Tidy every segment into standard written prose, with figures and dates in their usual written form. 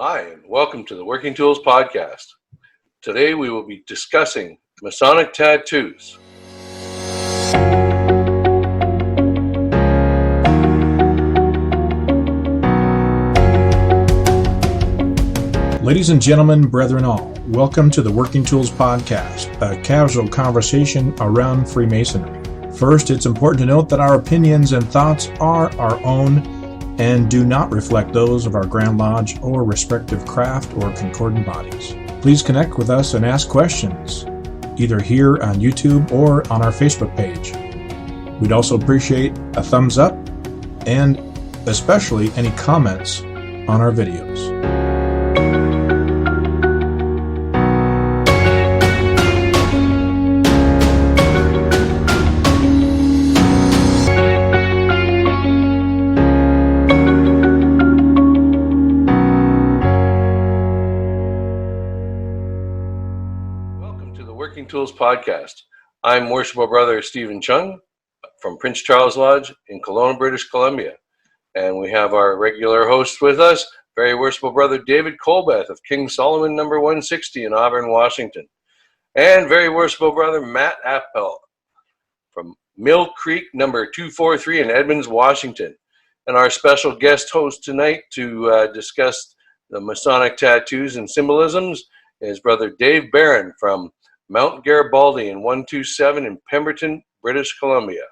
Hi, and welcome to the Working Tools Podcast. Today we will be discussing Masonic tattoos. Ladies and gentlemen, brethren all, welcome to the Working Tools Podcast, a casual conversation around Freemasonry. First, it's important to note that our opinions and thoughts are our own and do not reflect those of our Grand Lodge or respective craft or concordant bodies. Please connect with us and ask questions, either here on YouTube or on our Facebook page. We'd also appreciate a thumbs up and especially any comments on our videos. Working Tools Podcast. I'm Worshipful Brother Steven Chung from Prince Charles Lodge in Kelowna, British Columbia. And we have our regular host with us, Very Worshipful Brother David Colbeth of King Solomon number 160 in Auburn, Washington. And Very Worshipful Brother Matt Appel from Mill Creek number 243 in Edmonds, Washington. And our special guest host tonight to discuss the Masonic tattoos and symbolisms is Brother Dave Baran from Mount Garibaldi in 127 in Pemberton, British Columbia.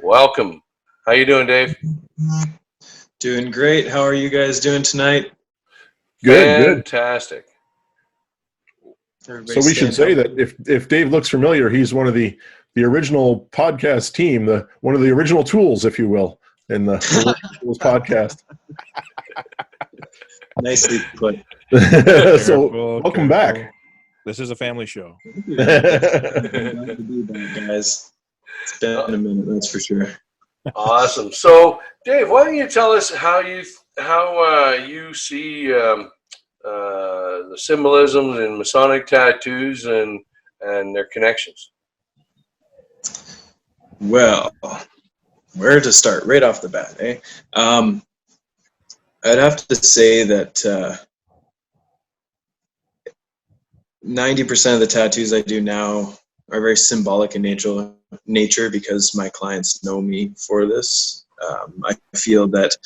Welcome. How you doing, Dave? Doing great. How are you guys doing tonight? Good. Fantastic. So we should say that if Dave looks familiar, he's one of the original podcast team, one of the original tools, if you will, in the Tools podcast. Nicely put. So welcome back. This is a family show. Guys. It's been a minute, that's for sure. Awesome. So, Dave, why don't you tell us how you see the symbolisms in Masonic tattoos and their connections? Well, where to start? Right off the bat, eh? I'd have to say that 90% of the tattoos I do now are very symbolic in nature because my clients know me for this. I feel that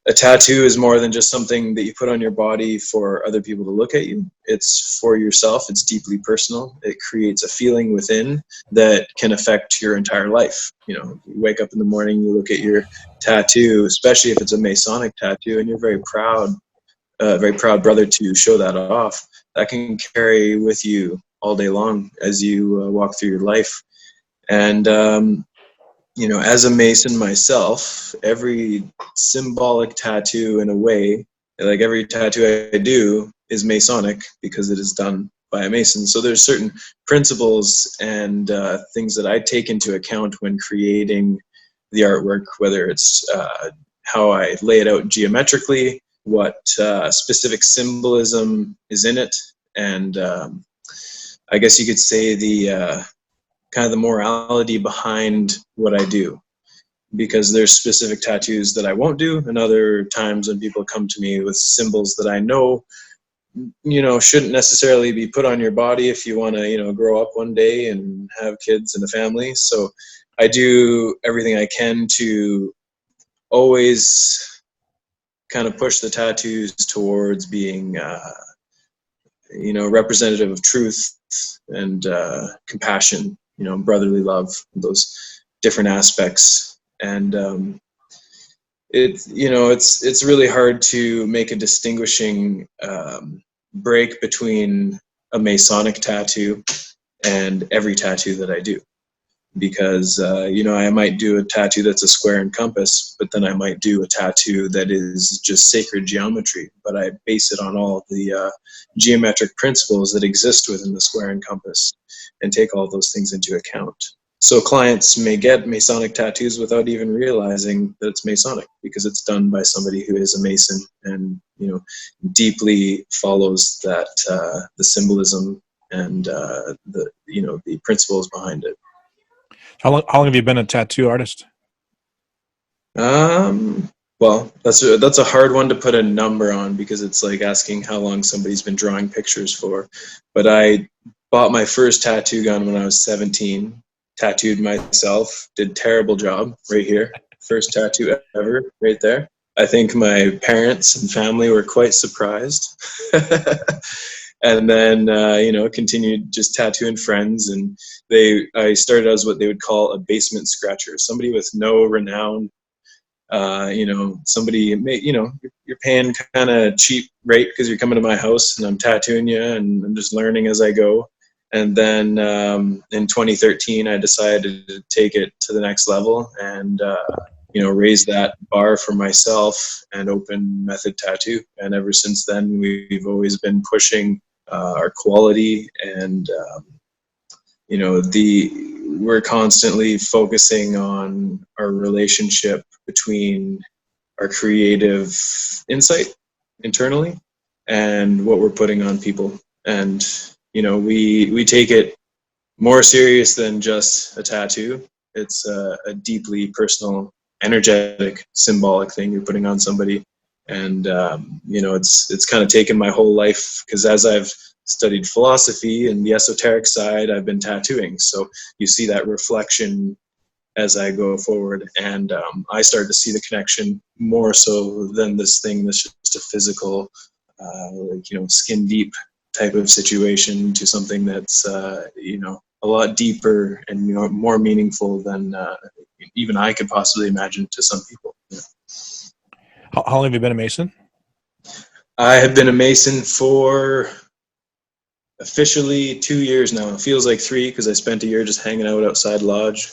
a tattoo is more than just something that you put on your body for other people to look at you. It's for yourself. It's deeply personal. It creates a feeling within that can affect your entire life. You know, you wake up in the morning, you look at your tattoo, especially if it's a Masonic tattoo, and you're very proud brother to show that off. That can carry with you all day long as you walk through your life. And, as a Mason myself, every symbolic tattoo in a way, like every tattoo I do is Masonic because it is done by a Mason. So there's certain principles and things that I take into account when creating the artwork, whether it's how I lay it out geometrically, what specific symbolism is in it, and I guess you could say the kind of the morality behind what I do, because there's specific tattoos that I won't do, and other times when people come to me with symbols that I know, shouldn't necessarily be put on your body if you want to, grow up one day and have kids and a family. So I do everything I can to always kind of push the tattoos towards being, representative of truth and compassion, brotherly love, those different aspects. And it's really hard to make a distinguishing break between a Masonic tattoo and every tattoo that I do. Because, I might do a tattoo that's a square and compass, but then I might do a tattoo that is just sacred geometry, but I base it on all of the geometric principles that exist within the square and compass and take all those things into account. So clients may get Masonic tattoos without even realizing that it's Masonic because it's done by somebody who is a Mason and, deeply follows that, the symbolism and, the principles behind it. How long have you been a tattoo artist? Well, that's a hard one to put a number on, because it's like asking how long somebody's been drawing pictures for. But I bought my first tattoo gun when I was 17, tattooed myself, did terrible job right here. First tattoo ever right there. I think my parents and family were quite surprised. And then, continued just tattooing friends. And I started as what they would call a basement scratcher, somebody with no renown. Somebody, you're paying kind of cheap rate because you're coming to my house and I'm tattooing you and I'm just learning as I go. And then in 2013, I decided to take it to the next level and, raise that bar for myself and open Method Tattoo. And ever since then, we've always been pushing our quality and, we're constantly focusing on our relationship between our creative insight internally and what we're putting on people. And, we take it more serious than just a tattoo. It's a deeply personal, energetic, symbolic thing you're putting on somebody. And, it's kind of taken my whole life, because as I've studied philosophy and the esoteric side, I've been tattooing. So you see that reflection as I go forward. And I started to see the connection more so than this thing that's just a physical, skin deep type of situation, to something that's, a lot deeper and more meaningful than even I could possibly imagine to some people. Yeah. How long have you been a Mason? I have been a Mason for officially 2 years now. It feels like 3 because I spent a year just hanging out outside Lodge,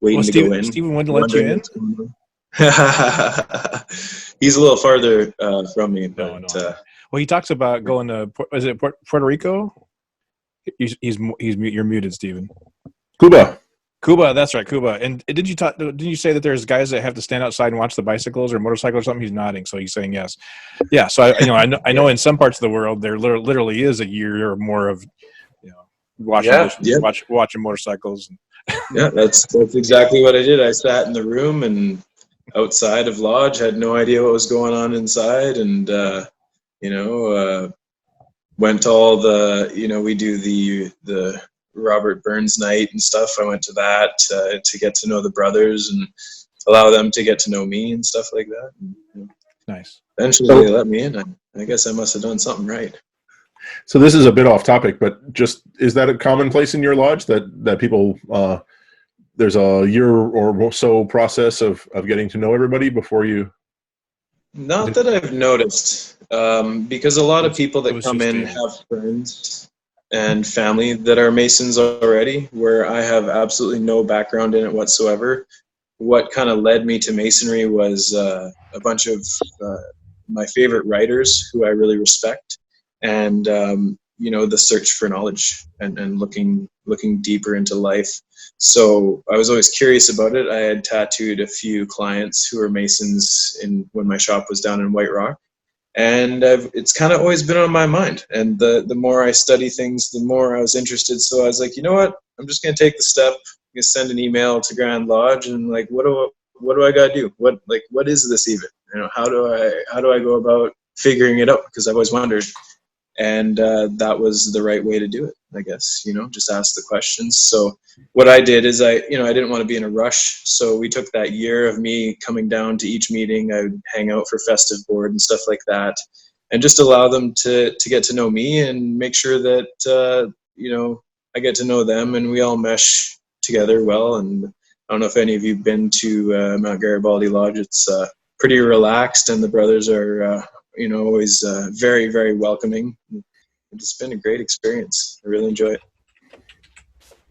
waiting to go in. Steven wanted to let you in? He's a little farther from me. But, no. Well, he talks about going to, is it Puerto Rico? You're muted, Steven. Cuba, that's right, Cuba. And didn't you say that there's guys that have to stand outside and watch the bicycles or motorcycles or something? He's nodding, so he's saying yes. Yeah, so I know in some parts of the world there literally is a year or more of watching motorcycles. Yeah, that's exactly what I did. I sat in the room and outside of Lodge, had no idea what was going on inside, and went to all the we do the Robert Burns night and stuff. I went to that to get to know the brothers and allow them to get to know me and stuff like that. And, nice. Eventually they let me in. I guess I must have done something right. So this is a bit off topic, but just, is that a commonplace in your lodge that people, there's a year or so process of getting to know everybody before you? Not that I've noticed, because a lot of people that come in have friends and family that are Masons already, where I have absolutely no background in it whatsoever. What kind of led me to Masonry was a bunch of my favorite writers who I really respect, and the search for knowledge and looking deeper into life. So I was always curious about it. I had tattooed a few clients who were Masons when my shop was down in White Rock. And it's kind of always been on my mind. And the more I study things, the more I was interested. So I was like, you know what? I'm just going to take the step. I'm going to send an email to Grand Lodge and like, what do I got to do? What is this even? How do I go about figuring it out? Because I've always wondered. And that was the right way to do it, I guess, just ask the questions. So what I did is I didn't want to be in a rush. So we took that year of me coming down to each meeting. I would hang out for festive board and stuff like that, and just allow them to get to know me and make sure that, I get to know them and we all mesh together well. And I don't know if any of you have been to Mount Garibaldi Lodge. It's pretty relaxed, and the brothers are, always very, very welcoming. It's been a great experience. I really enjoy it.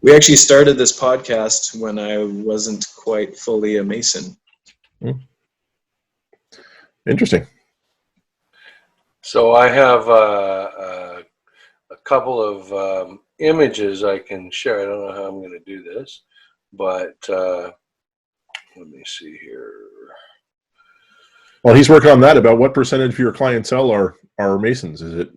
We actually started this podcast when I wasn't quite fully a Mason. Interesting. So I have a couple of images I can share. I don't know how I'm going to do this, but let me see here. Well, he's working on that. About what percentage of your clientele are Masons? Is it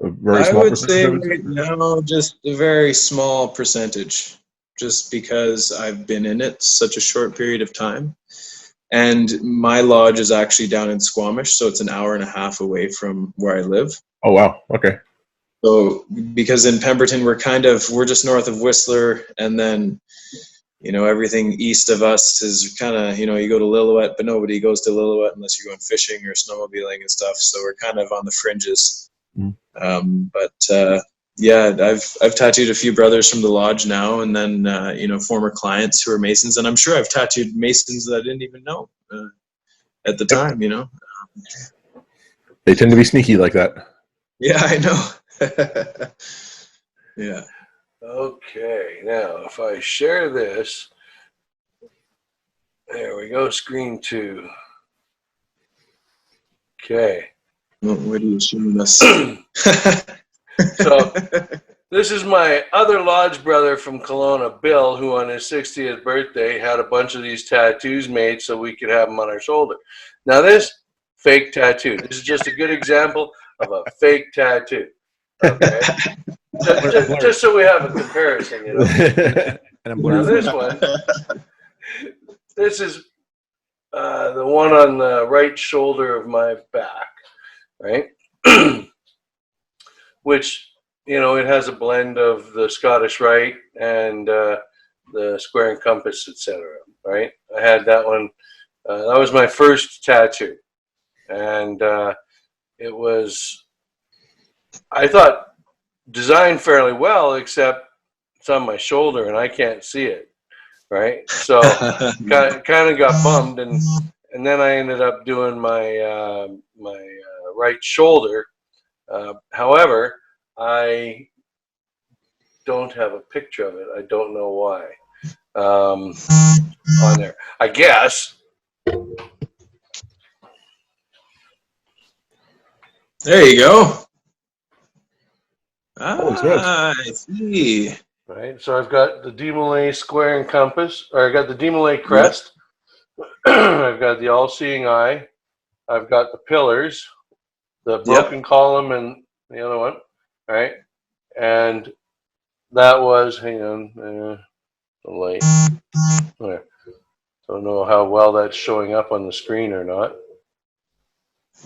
a very small percentage? I would say right now just a very small percentage, just because I've been in it such a short period of time. And my lodge is actually down in Squamish, so it's an hour and a half away from where I live. Oh, wow. Okay. So because in Pemberton, we're just north of Whistler, and then, everything east of us is kind of, you go to Lillooet, but nobody goes to Lillooet unless you're going fishing or snowmobiling and stuff. So we're kind of on the fringes. Yeah, I've tattooed a few brothers from the lodge now, and then former clients who are Masons, and I'm sure I've tattooed Masons that I didn't even know at the time. They tend to be sneaky like that. Yeah, I know. Yeah. Okay, now if I share this, there we go, screen 2. Okay. What are you showing us? So this is my other lodge brother from Kelowna, Bill, who on his 60th birthday had a bunch of these tattoos made so we could have them on our shoulder. Now this fake tattoo. This is just a good example of a fake tattoo. Okay. just so we have a comparison, Now this one, this is the one on the right shoulder of my back, right? Which, it has a blend of the Scottish Rite and the square and compass, etc. Right? I had that one. That was my first tattoo, and it was, I thought, designed fairly well, except it's on my shoulder and I can't see it. Right? So kind of got bummed, and then I ended up doing my right shoulder. However, I don't have a picture of it. I don't know why on there. I guess. There you go. I see. Right. So I've got the DeMolay square and compass, or I got the DeMolay crest. I've got the all-seeing eye. I've got the pillars, the broken column, and the other one. Right. And that was, hang on, the light. There. Don't know how well that's showing up on the screen or not.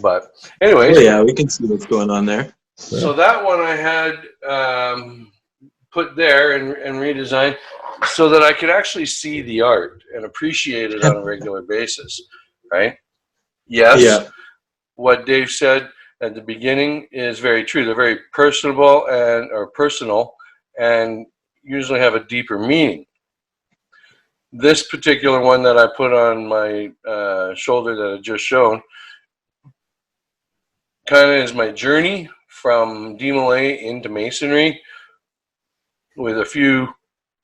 But anyways. Oh, yeah, we can see what's going on there. So that one I had put there and redesigned so that I could actually see the art and appreciate it on a regular basis, right? Yes, yeah. What Dave said at the beginning is very true. They're very personal and usually have a deeper meaning. This particular one that I put on my shoulder that I just shown kind of is my journey from DeMolay into Masonry with a few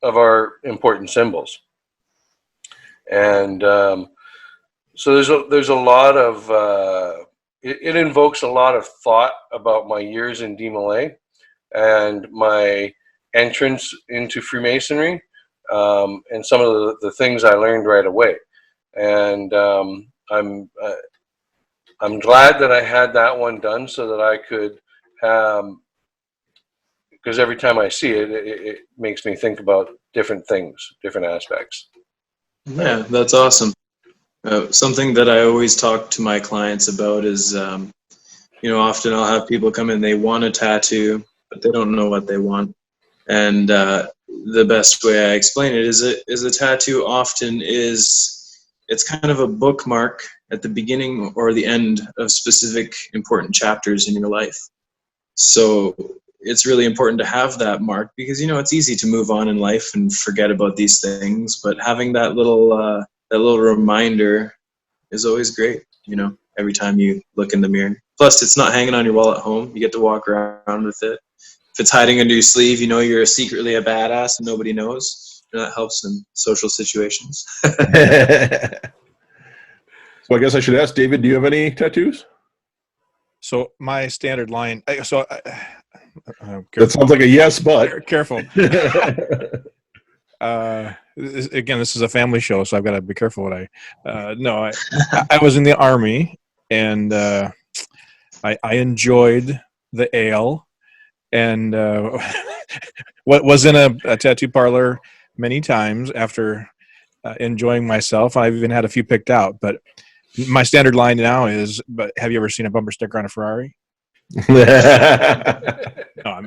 of our important symbols. And so there's a lot of, it invokes a lot of thought about my years in DeMolay and my entrance into Freemasonry, and some of the things I learned right away. And I'm glad that I had that one done so that I could, because every time I see it, it makes me think about different things, different aspects. Yeah, that's awesome. Something that I always talk to my clients about is, often I'll have people come in, they want a tattoo, but they don't know what they want. And the best way I explain it is a tattoo often it's kind of a bookmark at the beginning or the end of specific important chapters in your life. So it's really important to have that mark because, it's easy to move on in life and forget about these things, but having that little reminder is always great, every time you look in the mirror. Plus, it's not hanging on your wall at home. You get to walk around with it. If it's hiding under your sleeve, you're secretly a badass and nobody knows. That helps in social situations. So I guess I should ask David, do you have any tattoos? So my standard line. That sounds like a yes, but careful. Again, this is a family show, so I've got to be careful what I was in the Army, and I enjoyed the ale, and what was in a tattoo parlor many times after enjoying myself. I've even had a few picked out, but my standard line now is, but have you ever seen a bumper sticker on a Ferrari? No,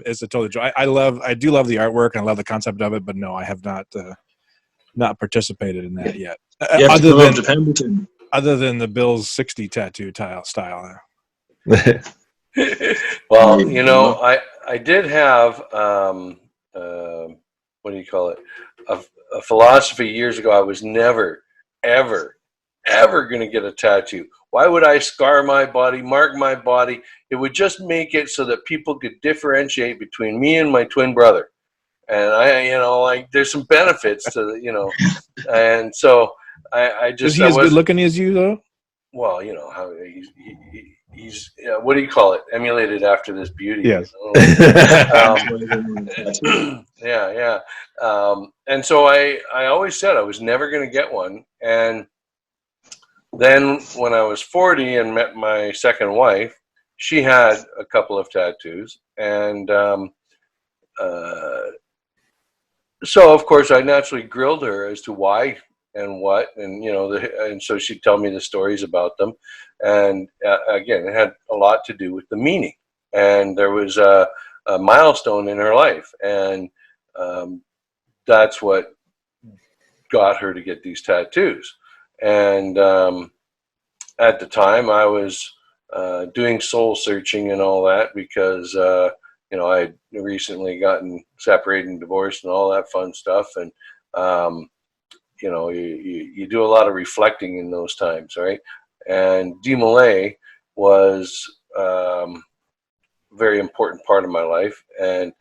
it's a total joke. I do love the artwork and I love the concept of it, but no, I have not participated in that yet. You have to come up to Pemberton. Other than the Bill's 60 tattoo style. Well, you know, I did have what do you call it? A philosophy years ago. I was never, ever going to get a tattoo. Why would I scar my body, mark my body? It would just make it so that people could differentiate between me and my twin brother. And there's some benefits to and so I just. Is he as good looking as you though? Well, you know how he's what do you call it? Emulated after this beauty. Yes. Yeah. And so I always said I was never going to get one. And then when I was 40 and met my second wife, she had a couple of tattoos. And so, of course, I naturally grilled her as to why and what. And, and so she'd tell me the stories about them. And again, it had a lot to do with the meaning. And there was a milestone in her life. And that's what got her to get these tattoos. And at the time, I was doing soul searching and all that because, I had recently gotten separated and divorced and all that fun stuff. And, you do a lot of reflecting in those times, right? And DeMolay was a very important part of my life. And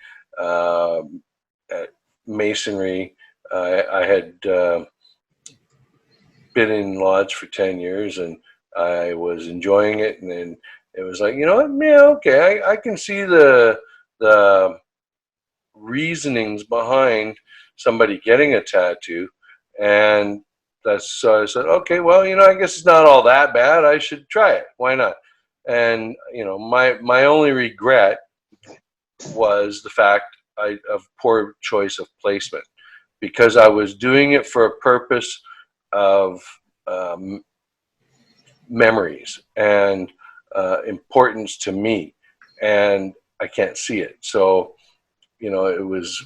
at Masonry, I had been in lodge for 10 years and I was enjoying it. And then it was like, okay, I can see the reasonings behind somebody getting a tattoo. And so I said, okay, well, I guess it's not all that bad. I should try it. Why not? And, my only regret was the fact of poor choice of placement, because I was doing it for a purpose of memories and importance to me, and I can't see it. So, it was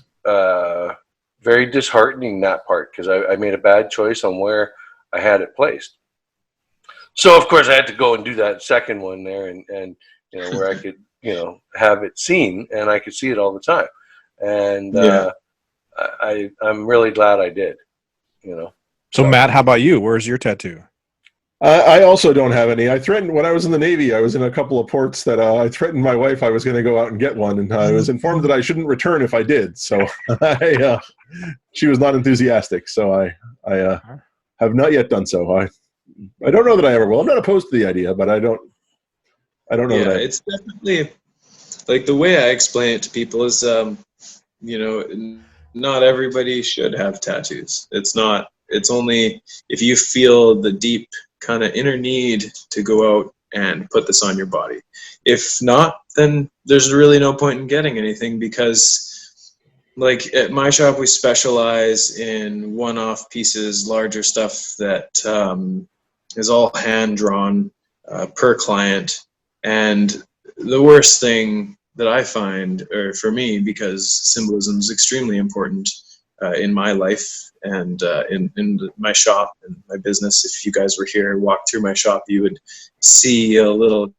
very disheartening, that part, because I made a bad choice on where I had it placed. So, of course, I had to go and do that second one there and where I could, have it seen, and I could see it all the time. And I'm really glad I did, So, Matt, how about you? Where's your tattoo? I also don't have any. I threatened when I was in the Navy, I was in a couple of ports that I threatened my wife I was going to go out and get one, and I was informed that I shouldn't return if I did. So she was not enthusiastic. So I have not yet done so. I don't know that I ever will. I'm not opposed to the idea, but I don't know that it's definitely like the way I explain it to people is, not everybody should have tattoos. It's only if you feel the deep kind of inner need to go out and put this on your body. If not, then there's really no point in getting anything, because like at my shop, we specialize in one-off pieces, larger stuff that is all hand-drawn per client. And the worst thing that I find, or for me, because symbolism is extremely important in my life and in my shop and my business. If you guys were here, walked through my shop, you would see a little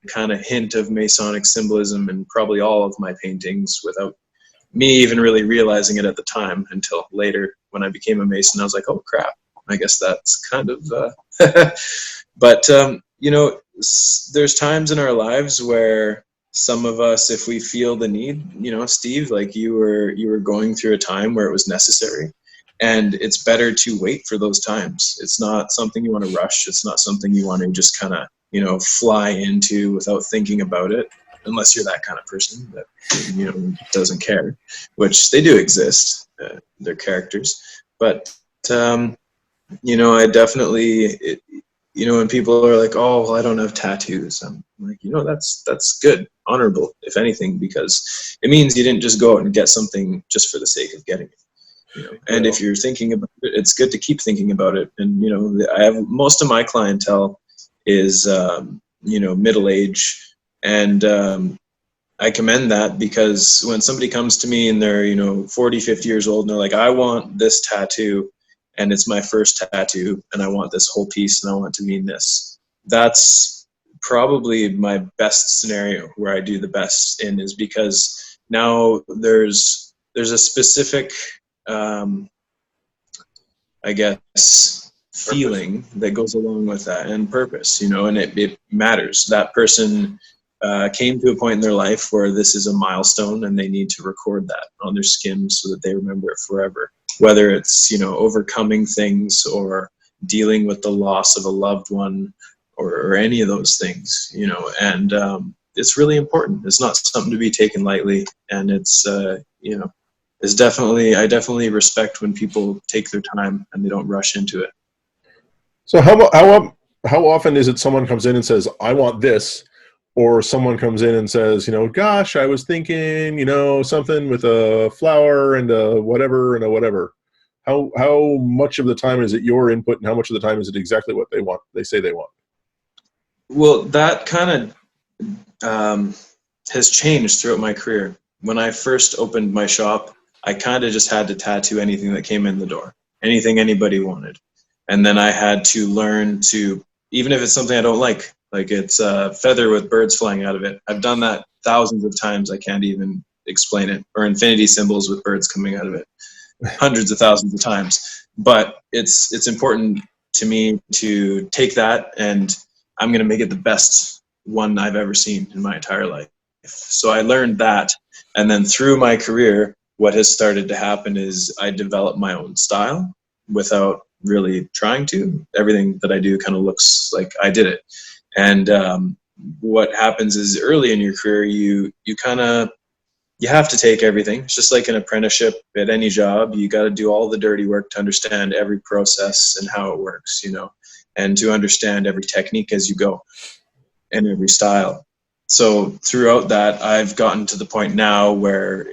kind of hint of Masonic symbolism in probably all of my paintings without me even really realizing it at the time, until later when I became a Mason. I was like, oh crap, I guess that's kind of but there's times in our lives where some of us, if we feel the need, Steve, like you were going through a time where it was necessary, and it's better to wait for those times. It's not something you want to rush. It's not something you want to just kind of, fly into without thinking about it, unless you're that kind of person that, doesn't care, which they do exist. They're characters. But, I definitely, when people are like, oh, well, I don't have tattoos, I'm like, that's good, honorable, if anything, because it means you didn't just go out and get something just for the sake of getting it. And if you're thinking about it, it's good to keep thinking about it. And I have most of my clientele is middle age, and I commend that, because when somebody comes to me and they're 40, 50 years old and they're like, I want this tattoo, and it's my first tattoo, and I want this whole piece, and I want it to mean this. That's probably my best scenario where I do the best in, is because now there's a specific I guess feeling that goes along with that, and purpose, and it matters. That person came to a point in their life where this is a milestone, and they need to record that on their skin so that they remember it forever. Whether it's, overcoming things or dealing with the loss of a loved one, or any of those things, and it's really important. It's not something to be taken lightly, and it's, I definitely respect when people take their time and they don't rush into it. So how often is it someone comes in and says, I want this, or someone comes in and says, gosh, I was thinking, something with a flower and a whatever and a whatever. How much of the time is it your input, and how much of the time is it exactly what they say they want? Well, that kind of has changed throughout my career. When I first opened my shop, I kind of just had to tattoo anything that came in the door, anything anybody wanted. And then I had to learn to, even if it's something I don't like it's a feather with birds flying out of it. I've done that thousands of times. I can't even explain it. Or infinity symbols with birds coming out of it, hundreds of thousands of times. But it's important to me to take that, and I'm going to make it the best one I've ever seen in my entire life. So I learned that. And then through my career, what has started to happen is I develop my own style without really trying to. Everything that I do kind of looks like I did it. And what happens is, early in your career, you have to take everything. It's just like an apprenticeship at any job. You got to do all the dirty work to understand every process and how it works, and to understand every technique as you go, and every style. So throughout that, I've gotten to the point now where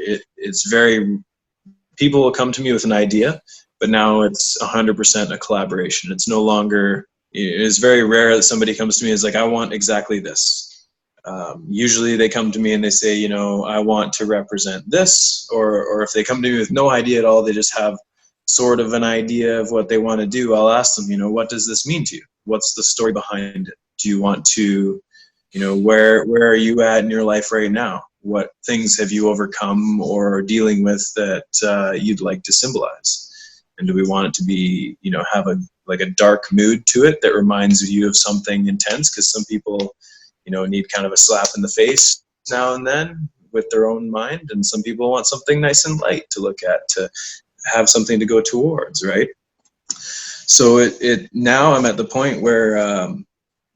people will come to me with an idea, but now it's 100% a collaboration. It's no longer, it's very rare that somebody comes to me and is like, I want exactly this. Usually they come to me and they say, I want to represent this, or if they come to me with no idea at all, they just have sort of an idea of what they want to do, I'll ask them, what does this mean to you? What's the story behind it? Do you want to, where are you at in your life right now? What things have you overcome or dealing with that you'd like to symbolize? And do we want it to be, have a dark mood to it that reminds you of something intense? Because some people, need kind of a slap in the face now and then with their own mind. And some people want something nice and light to look at, to have something to go towards, right? So now I'm at the point where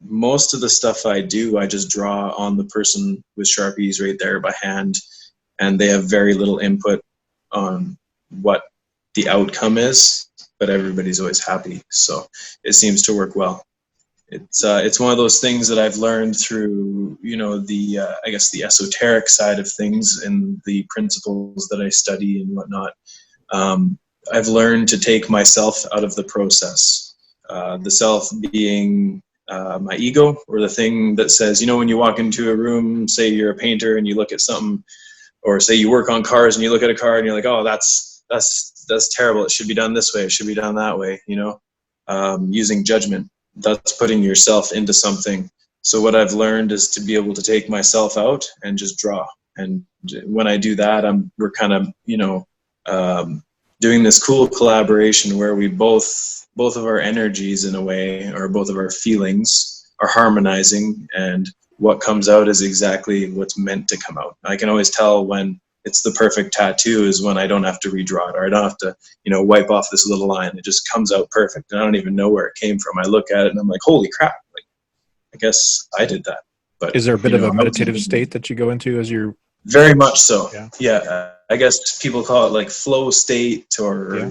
most of the stuff I do, I just draw on the person with Sharpies right there by hand, and they have very little input on what the outcome is, but everybody's always happy. So it seems to work well. It's one of those things that I've learned through, I guess the esoteric side of things and the principles that I study and whatnot. I've learned to take myself out of the process. The self being my ego, or the thing that says, when you walk into a room, say you're a painter and you look at something, or say you work on cars and you look at a car and you're like, oh, that's terrible. It should be done this way. It should be done that way. Using judgment, that's putting yourself into something. So what I've learned is to be able to take myself out and just draw. And when I do that, we're kind of, doing this cool collaboration where we both of our energies, in a way, or both of our feelings, are harmonizing, and what comes out is exactly what's meant to come out. I can always tell when it's the perfect tattoo is when I don't have to redraw it, or I don't have to, wipe off this little line. It just comes out perfect, and I don't even know where it came from. I look at it and I'm like, holy crap, I guess I did that. But is there a bit of a meditative state that you go into as you're? Very much so. Yeah. I guess people call it flow state, or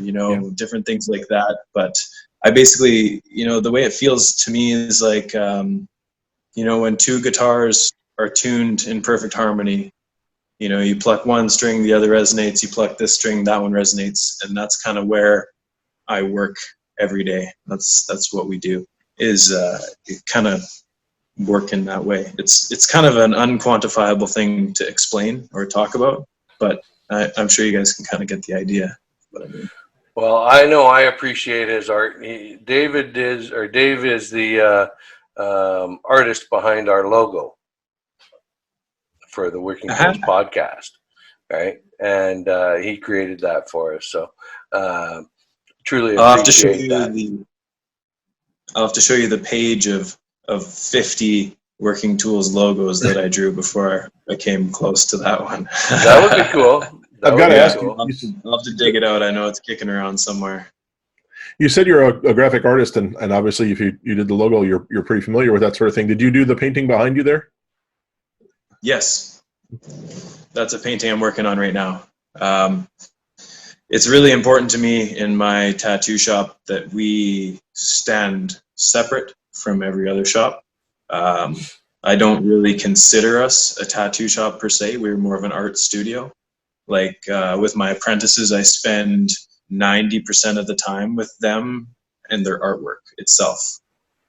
different things like that. But I basically, the way it feels to me is when two guitars are tuned in perfect harmony, You pluck one string, the other resonates. You pluck this string, that one resonates, and that's kind of where I work every day. That's what we do. Is kind of work in that way. It's kind of an unquantifiable thing to explain or talk about, but I'm sure you guys can kind of get the idea. What I mean. Well, I know I appreciate his art. Dave is the artist behind our logo for the Working Tools podcast, right? And he created that for us. So truly appreciate that. I'll have to show you the page of 50 Working Tools logos that I drew before I came close to that one. That would be cool. I've got to ask you. I'll have to dig it out. I know it's kicking around somewhere. You said you're a graphic artist, and obviously if you did the logo, you're pretty familiar with that sort of thing. Did you do the painting behind you there? Yes. That's a painting I'm working on right now. It's really important to me in my tattoo shop that we stand separate from every other shop. I don't really consider us a tattoo shop per se. We're more of an art studio. Like with my apprentices, I spend 90% of the time with them and their artwork itself.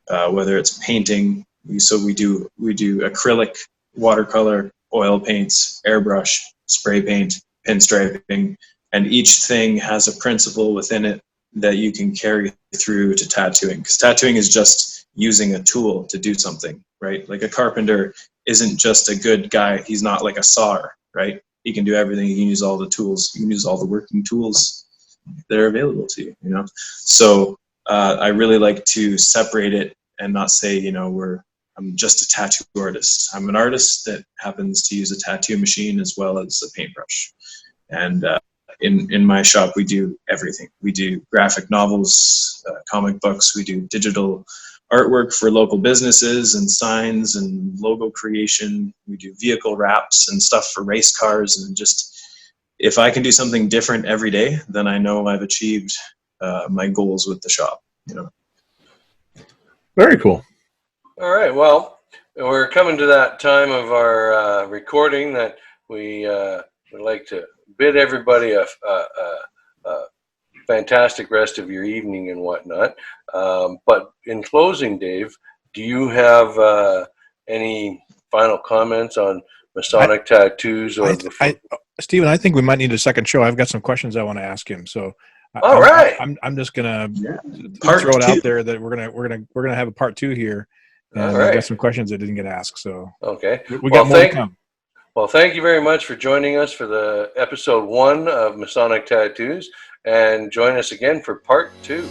Whether it's painting, so we do acrylic, watercolor, oil paints, airbrush, spray paint, pinstriping, and each thing has a principle within it that you can carry through to tattooing. Because tattooing is just using a tool to do something, right? Like a carpenter isn't just a good guy. He's not like a sawer, right? He can do everything. He can use all the tools. You can use all the working tools that are available to you, you know? So I really like to separate it and not say, you know, I'm just a tattoo artist. I'm an artist that happens to use a tattoo machine as well as a paintbrush. And in my shop, we do everything. We do graphic novels, comic books. We do digital artwork for local businesses and signs and logo creation. We do vehicle wraps and stuff for race cars. And just, if I can do something different every day, then I know I've achieved my goals with the shop, you know. Very cool. All right. Well, we're coming to that time of our recording that we would like to bid everybody a fantastic rest of your evening and whatnot. But in closing, Dave, do you have any final comments on Masonic Tattoos? Steven, I think we might need a second show. I've got some questions I want to ask him. So, I'm just gonna throw it out there that we're gonna have a part 2 here, and I've got some questions that didn't get asked. So, okay, we got more to come. Well, thank you very much for joining us for the episode 1 of Masonic Tattoos, and join us again for part 2.